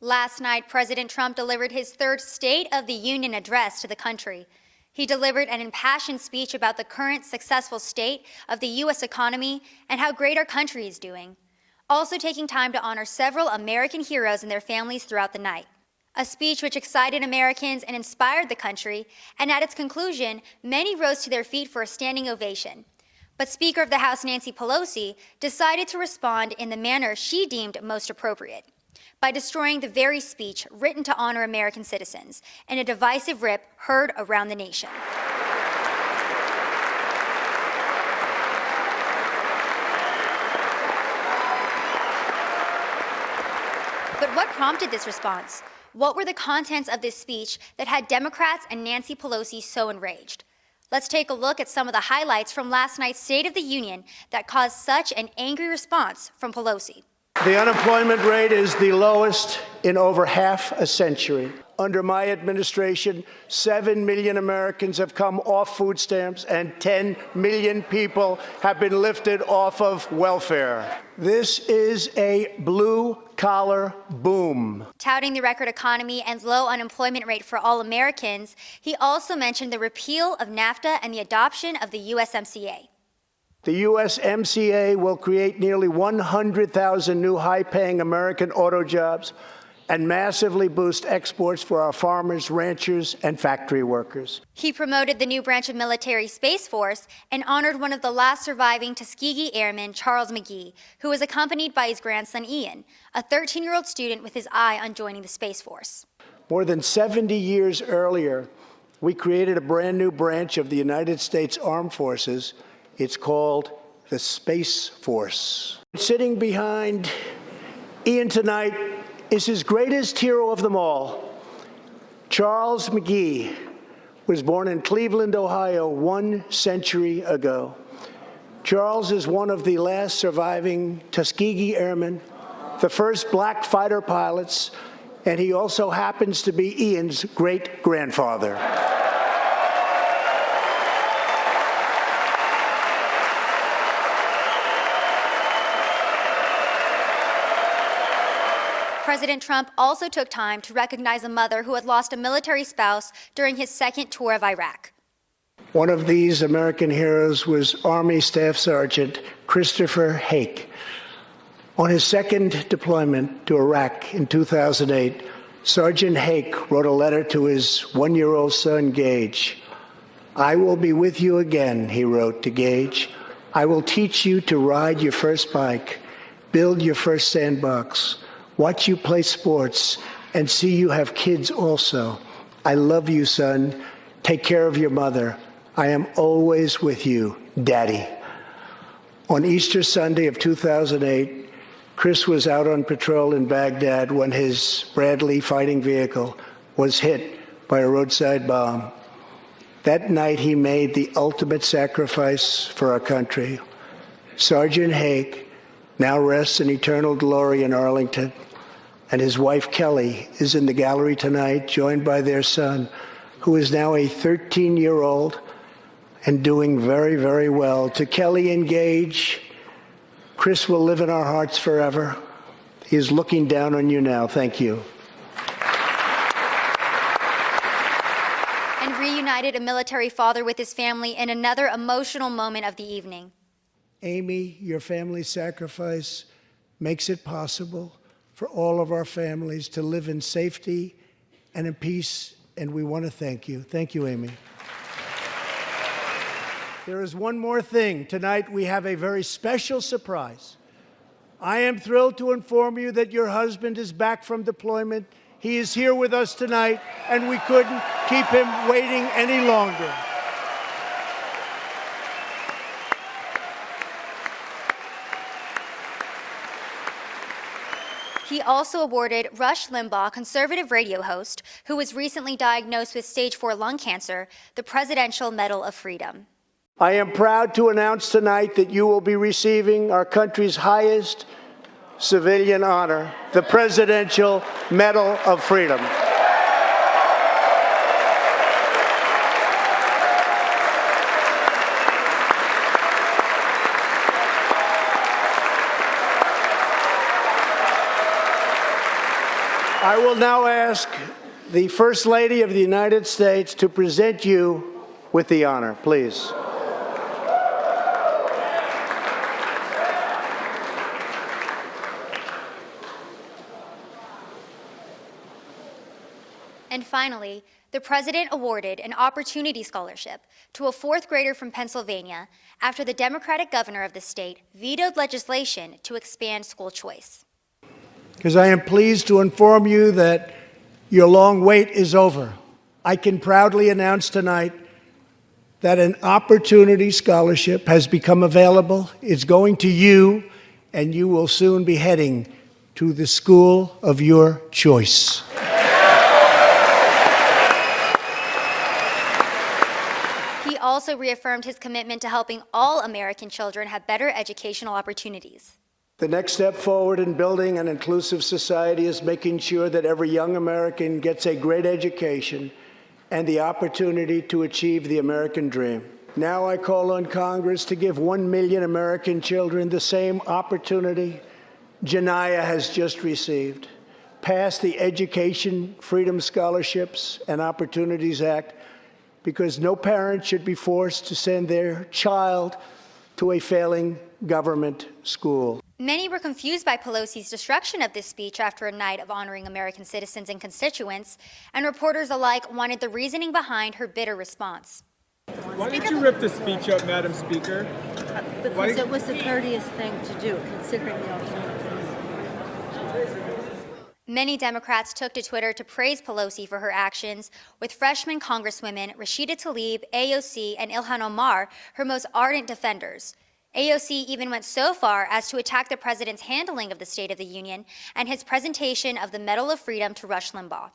Last night, President Trump delivered his third State of the Union address to the country. He delivered an impassioned speech about the current successful state of the U.S. economy and how great our country is doing, also taking time to honor several American heroes and their families throughout the night. A speech which excited Americans and inspired the country, and at its conclusion, many rose to their feet for a standing ovation. But Speaker of the House Nancy Pelosi decided to respond in the manner she deemed most appropriate, by destroying the very speech written to honor American citizens in a divisive rip heard around the nation. But what prompted this response? What were the contents of this speech that had Democrats and Nancy Pelosi so enraged? Let's take a look at some of the highlights from last night's State of the Union that caused such an angry response from Pelosi. The unemployment rate is the lowest in over half a century. Under my administration, 7 million Americans have come off food stamps and 10 million people have been lifted off of welfare. This is a blue-collar boom. Touting the record economy and low unemployment rate for all Americans, he also mentioned the repeal of NAFTA and the adoption of the USMCA. The USMCA will create nearly 100,000 new high-paying American auto jobs and massively boost exports for our farmers, ranchers, and factory workers. He promoted the new branch of military Space Force and honored one of the last surviving Tuskegee Airmen, Charles McGee, who was accompanied by his grandson Ian, a 13-year-old student with his eye on joining the Space Force. More than 70 years earlier, we created a brand new branch of the United States Armed Forces. It's called the Space Force. Sitting behind Ian tonight is his greatest hero of them all. Charles McGee was born in Cleveland, Ohio, 1 century ago. Charles is one of the last surviving Tuskegee Airmen, the first black fighter pilots, and he also happens to be Ian's great-grandfather. President Trump also took time to recognize a mother who had lost a military spouse during his second tour of Iraq. One of these American heroes was Army Staff Sergeant Christopher Hake. On his second deployment to Iraq in 2008, Sergeant Hake wrote a letter to his 1-year-old son, Gage. "I will be with you again," he wrote to Gage. "I will teach you to ride your first bike, build your first sandbox, watch you play sports, and see you have kids also. I love you, son. Take care of your mother. I am always with you, Daddy." On Easter Sunday of 2008, Chris was out on patrol in Baghdad when his Bradley fighting vehicle was hit by a roadside bomb. That night, he made the ultimate sacrifice for our country. Sergeant Hake now rests in eternal glory in Arlington, and his wife, Kelly, is in the gallery tonight, joined by their son, who is now a 13-year-old and doing very, very well. To Kelly and Gage, Chris will live in our hearts forever. He is looking down on you now. Thank you. And reunited a military father with his family in another emotional moment of the evening. Amy, your family's sacrifice makes it possible for all of our families to live in safety and in peace, and we want to thank you. Thank you, Amy. There is one more thing. Tonight, we have a very special surprise. I am thrilled to inform you that your husband is back from deployment. He is here with us tonight, and we couldn't keep him waiting any longer. He also awarded Rush Limbaugh, conservative radio host, who was recently diagnosed with stage 4 lung cancer, the Presidential Medal of Freedom. I am proud to announce tonight that you will be receiving our country's highest civilian honor, the Presidential Medal of Freedom. I will now ask the First Lady of the United States to present you with the honor, please. And finally, the President awarded an Opportunity Scholarship to a fourth grader from Pennsylvania after the Democratic governor of the state vetoed legislation to expand school choice. Because I am pleased to inform you that your long wait is over. I can proudly announce tonight that an Opportunity Scholarship has become available. It's going to you, and you will soon be heading to the school of your choice. He also reaffirmed his commitment to helping all American children have better educational opportunities. The next step forward in building an inclusive society is making sure that every young American gets a great education and the opportunity to achieve the American dream. Now I call on Congress to give 1 million American children the same opportunity Janiyah has just received. Pass the Education Freedom Scholarships and Opportunities Act, because no parent should be forced to send their child to a failing government school. Many were confused by Pelosi's destruction of this speech after a night of honoring American citizens and constituents, and reporters alike wanted the reasoning behind her bitter response. Why did you rip the speech up, Madam Speaker? Because it was the courteous thing to do, considering the alternative. Many Democrats took to Twitter to praise Pelosi for her actions, with freshman Congresswomen Rashida Tlaib, AOC, and Ilhan Omar her most ardent defenders. AOC even went so far as to attack the president's handling of the State of the Union and his presentation of the Medal of Freedom to Rush Limbaugh.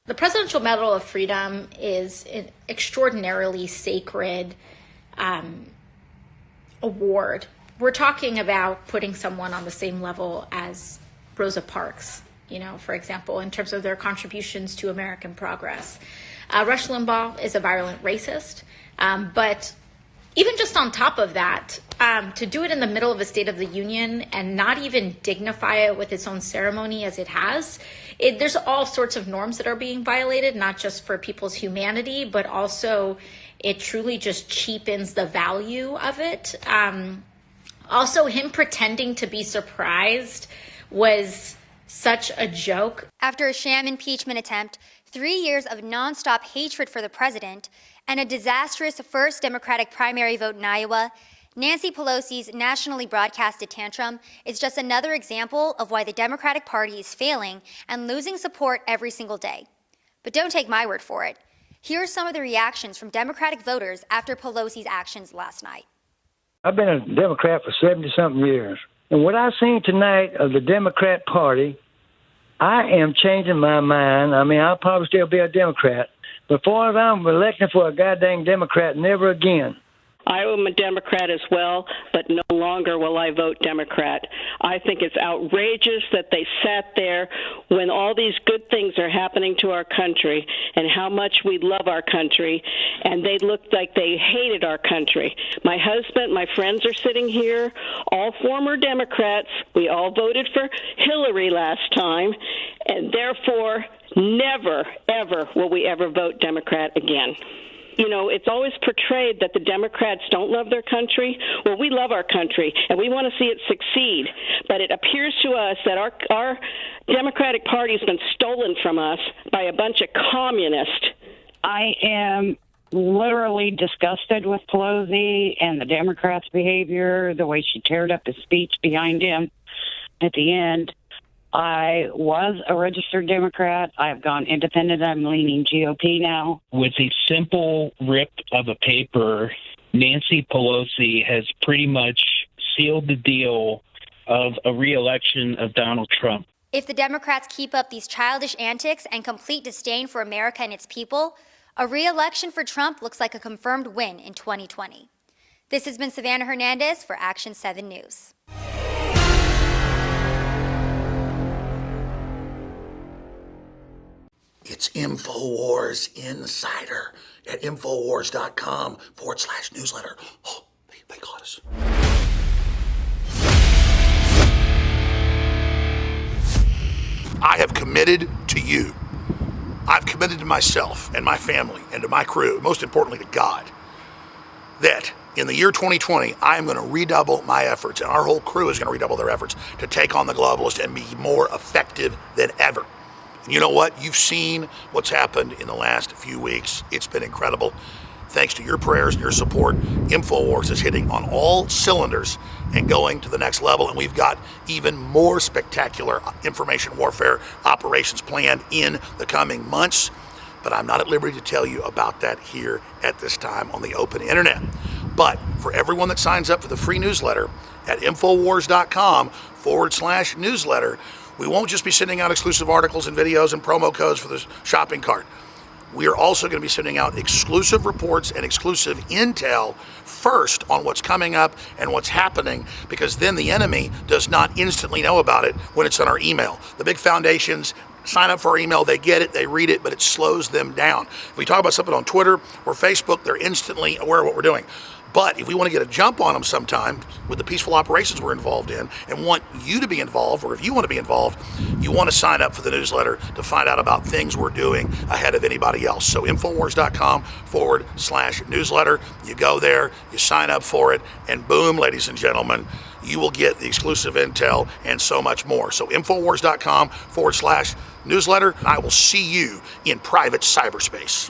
The Presidential Medal of Freedom is an extraordinarily sacred award. We're talking about putting someone on the same level as Rosa Parks, for example, in terms of their contributions to American progress. Rush Limbaugh is a virulent racist, but even just on top of that, to do it in the middle of a State of the Union and not even dignify it with its own ceremony as it has, there's all sorts of norms that are being violated, not just for people's humanity, but also it truly just cheapens the value of it. Also, him pretending to be surprised was such a joke. After a sham impeachment attempt, 3 years of nonstop hatred for the president, and a disastrous first Democratic primary vote in Iowa, Nancy Pelosi's nationally broadcasted tantrum is just another example of why the Democratic Party is failing and losing support every single day. But don't take my word for it. Here are some of the reactions from Democratic voters after Pelosi's actions last night. I've been a Democrat for 70-something years. And what I've seen tonight of the Democrat Party, I am changing my mind. I mean, I'll probably still be a Democrat. But as far as I'm electing for a goddamn Democrat, never again. I am a Democrat as well, but no longer will I vote Democrat. I think it's outrageous that they sat there when all these good things are happening to our country and how much we love our country, and they looked like they hated our country. My husband, my friends are sitting here, all former Democrats. We all voted for Hillary last time, and therefore never, ever will we ever vote Democrat again. It's always portrayed that the Democrats don't love their country. Well, we love our country, and we want to see it succeed. But it appears to us that our Democratic Party has been stolen from us by a bunch of communists. I am literally disgusted with Pelosi and the Democrats' behavior, the way she teared up his speech behind him at the end. I was a registered Democrat. I've gone independent. I'm leaning GOP now. With a simple rip of a paper, Nancy Pelosi has pretty much sealed the deal of a re-election of Donald Trump. If the Democrats keep up these childish antics and complete disdain for America and its people, a re-election for Trump looks like a confirmed win in 2020. This has been Savannah Hernandez for Action 7 News. It's InfoWars Insider at Infowars.com/newsletter. Oh, they got us. I have committed committed to you. I've committed to myself and my family and to my crew, most importantly to God, that in the year 2020, I am going to redouble my efforts, and our whole crew is going to redouble their efforts to take on the globalists and be more effective than ever. And you know what? You've seen what's happened in the last few weeks. It's been incredible. Thanks to your prayers and your support, InfoWars is hitting on all cylinders and going to the next level. And we've got even more spectacular information warfare operations planned in the coming months. But I'm not at liberty to tell you about that here at this time on the open internet. But for everyone that signs up for the free newsletter at Infowars.com/newsletter, we won't just be sending out exclusive articles and videos and promo codes for the shopping cart. We are also going to be sending out exclusive reports and exclusive intel first on what's coming up and what's happening, because then the enemy does not instantly know about it when it's on our email. The big foundations sign up for our email, they get it, they read it, but it slows them down. If we talk about something on Twitter or Facebook, they're instantly aware of what we're doing. But if we want to get a jump on them sometime with the peaceful operations we're involved in and want you to be involved, or if you want to be involved, you want to sign up for the newsletter to find out about things we're doing ahead of anybody else. So Infowars.com/newsletter. You go there, you sign up for it, and boom, ladies and gentlemen, you will get the exclusive intel and so much more. So Infowars.com/newsletter. I will see you in private cyberspace.